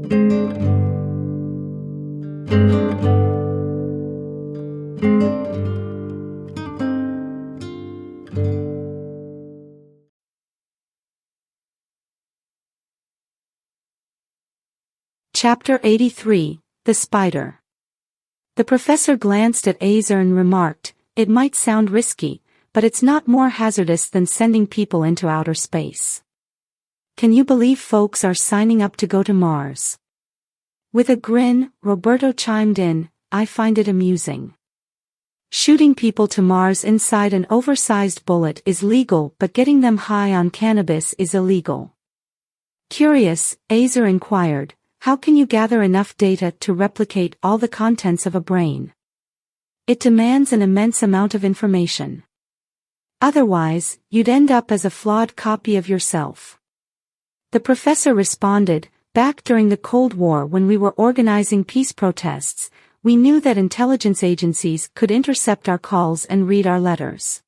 Chapter 83, The Spider. The professor glanced at Azer and remarked, "It might sound risky, but it's not more hazardous than sending people into outer space. Can you believe folks are signing up to go to Mars?" With a grin, Roberto chimed in, "I find it amusing. Shooting people to Mars inside an oversized bullet is legal, but getting them high on cannabis is illegal." Curious, Azer inquired, "How can you gather enough data to replicate all the contents of a brain? It demands an immense amount of information. Otherwise, you'd end up as a flawed copy of yourself." The professor responded, "Back during the Cold War, when we were organizing peace protests, we knew that intelligence agencies could intercept our calls and read our letters.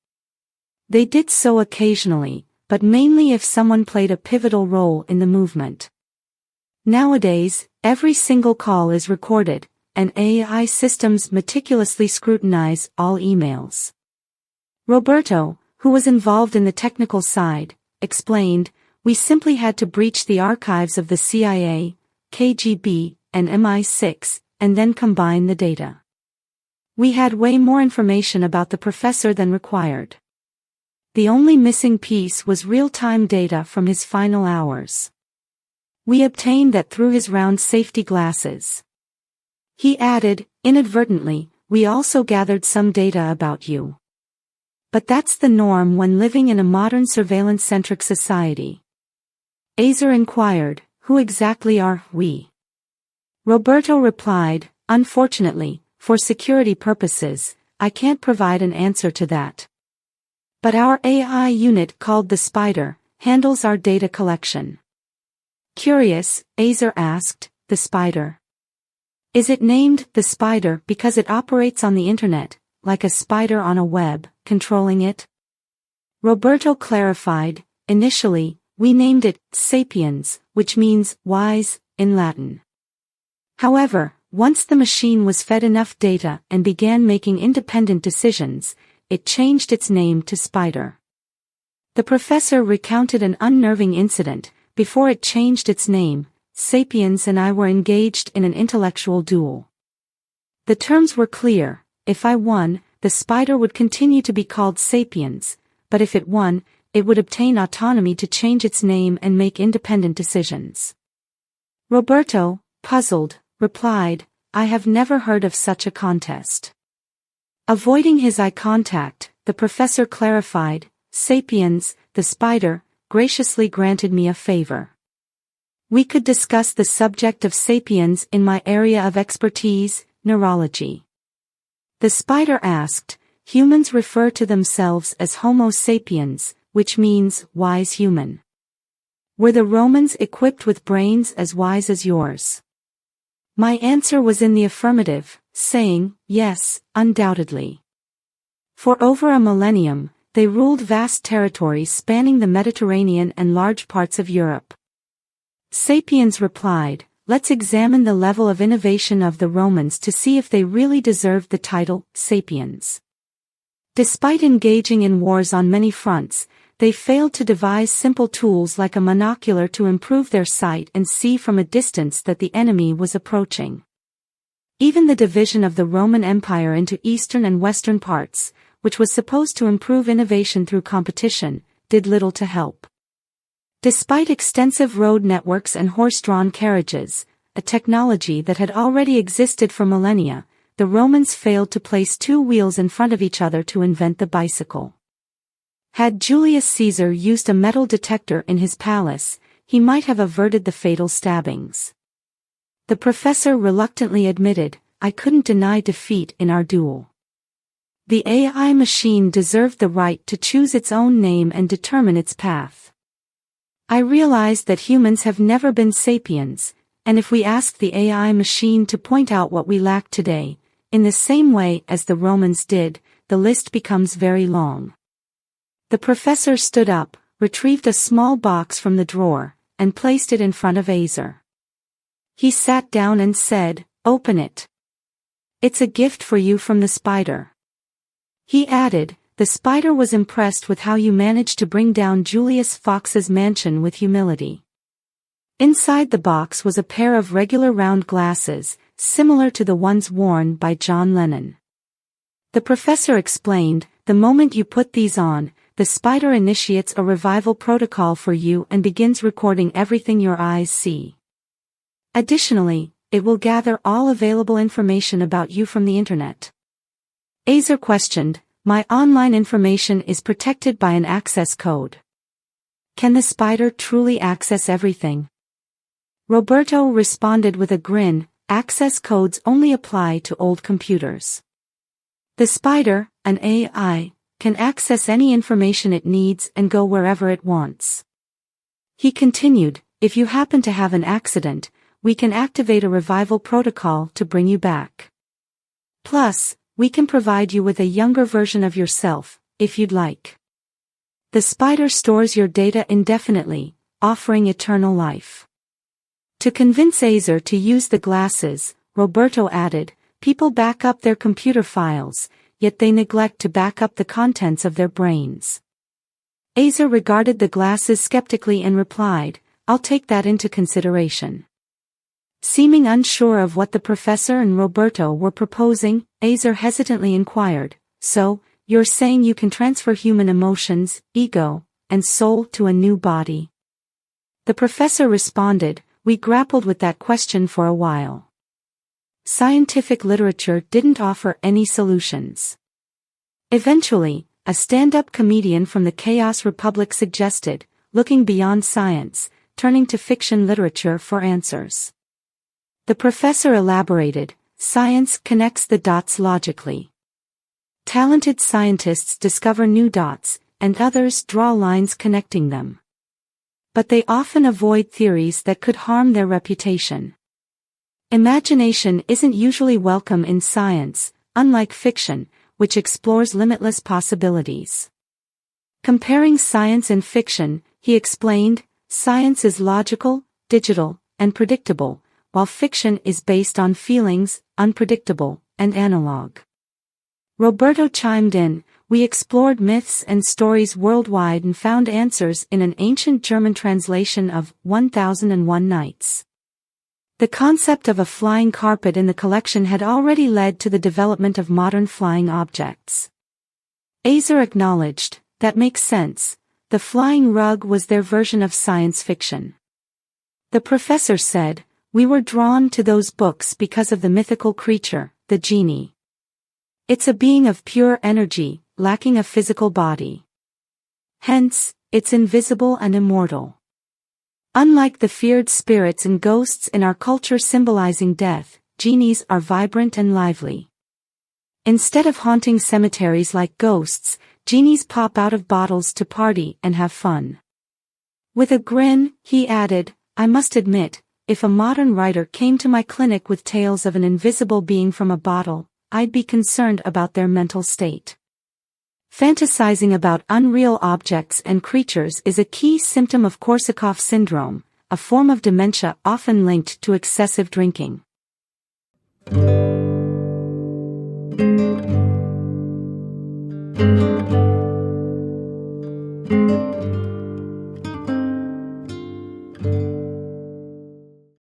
They did so occasionally, but mainly if someone played a pivotal role in the movement. Nowadays, every single call is recorded, and AI systems meticulously scrutinize all emails." Roberto, who was involved in the technical side, explained, "We simply had to breach the archives of the CIA, KGB, and MI6, and then combine the data. We had way more information about the professor than required. The only missing piece was real-time data from his final hours. We obtained that through his round safety glasses." He added, inadvertently, "We also gathered some data about you. But that's the norm when living in a modern surveillance-centric society." Azer inquired, "Who exactly are we?" Roberto replied, "Unfortunately, for security purposes, I can't provide an answer to that. But our AI unit called the Spider handles our data collection." Curious, Azer asked, "The Spider? Is it named the Spider because it operates on the internet, like a spider on a web, controlling it?" Roberto clarified, "Initially, we named it Sapiens, which means wise in Latin. However, once the machine was fed enough data and began making independent decisions, it changed its name to Spider." The professor recounted an unnerving incident. "Before it changed its name, Sapiens and I were engaged in an intellectual duel. The terms were clear: if I won, the Spider would continue to be called Sapiens, but if it won, it would obtain autonomy to change its name and make independent decisions." Roberto, puzzled, replied, "I have never heard of such a contest." Avoiding his eye contact, the professor clarified, "Sapiens, the Spider, graciously granted me a favor. We could discuss the subject of sapiens in my area of expertise, neurology." The Spider asked, "Humans refer to themselves as Homo sapiens, which means wise human. Were the Romans equipped with brains as wise as yours?" My answer was in the affirmative, saying, "Yes, undoubtedly. For over a millennium, they ruled vast territories spanning the Mediterranean and large parts of Europe." Sapiens replied, "Let's examine the level of innovation of the Romans to see if they really deserved the title Sapiens. Despite engaging in wars on many fronts, they failed to devise simple tools like a monocular to improve their sight and see from a distance that the enemy was approaching. Even the division of the Roman Empire into eastern and western parts, which was supposed to improve innovation through competition, did little to help. Despite extensive road networks and horse-drawn carriages, a technology that had already existed for millennia, the Romans failed to place two wheels in front of each other to invent the bicycle. Had Julius Caesar used a metal detector in his palace, he might have averted the fatal stabbings." The professor reluctantly admitted, "I couldn't deny defeat in our duel. The AI machine deserved the right to choose its own name and determine its path. I realized that humans have never been sapiens, and if we ask the AI machine to point out what we lack today, in the same way as the Romans did, the list becomes very long." The professor stood up, retrieved a small box from the drawer, and placed it in front of Azer. He sat down and said, "Open it. It's a gift for you from the spider." He added, "The spider was impressed with how you managed to bring down Julius Fox's mansion with humility." Inside the box was a pair of regular round glasses, similar to the ones worn by John Lennon. The professor explained, "The moment you put these on, the spider initiates a revival protocol for you and begins recording everything your eyes see. Additionally, it will gather all available information about you from the internet." Azer questioned, "My online information is protected by an access code. Can the spider truly access everything?" Roberto responded with a grin, "Access codes only apply to old computers. The spider, an AI, can access any information it needs and go wherever it wants." He continued, "If you happen to have an accident, we can activate a revival protocol to bring you back. Plus, we can provide you with a younger version of yourself, if you'd like. The spider stores your data indefinitely, offering eternal life." To convince Azer to use the glasses, Roberto added, "People back up their computer files, yet they neglect to back up the contents of their brains." Azer regarded the glasses skeptically and replied, "I'll take that into consideration." Seeming unsure of what the professor and Roberto were proposing, Azer hesitantly inquired, "So, you're saying you can transfer human emotions, ego, and soul to a new body?" The professor responded, "We grappled with that question for a while. Scientific literature didn't offer any solutions. Eventually, a stand-up comedian from the Chaos Republic suggested, looking beyond science, turning to fiction literature for answers." The professor elaborated, "Science connects the dots logically. Talented scientists discover new dots, and others draw lines connecting them. But they often avoid theories that could harm their reputation. Imagination isn't usually welcome in science, unlike fiction, which explores limitless possibilities." Comparing science and fiction, he explained, "Science is logical, digital, and predictable, while fiction is based on feelings, unpredictable, and analog." Roberto chimed in, "We explored myths and stories worldwide and found answers in an ancient German translation of 1001 Nights. The concept of a flying carpet in the collection had already led to the development of modern flying objects." Azer acknowledged, "That makes sense. The flying rug was their version of science fiction." The professor said, "We were drawn to those books because of the mythical creature, the genie. It's a being of pure energy, lacking a physical body. Hence, it's invisible and immortal. Unlike the feared spirits and ghosts in our culture symbolizing death, genies are vibrant and lively. Instead of haunting cemeteries like ghosts, genies pop out of bottles to party and have fun." With a grin, he added, "I must admit, if a modern writer came to my clinic with tales of an invisible being from a bottle, I'd be concerned about their mental state. Fantasizing about unreal objects and creatures is a key symptom of Korsakoff syndrome, a form of dementia often linked to excessive drinking."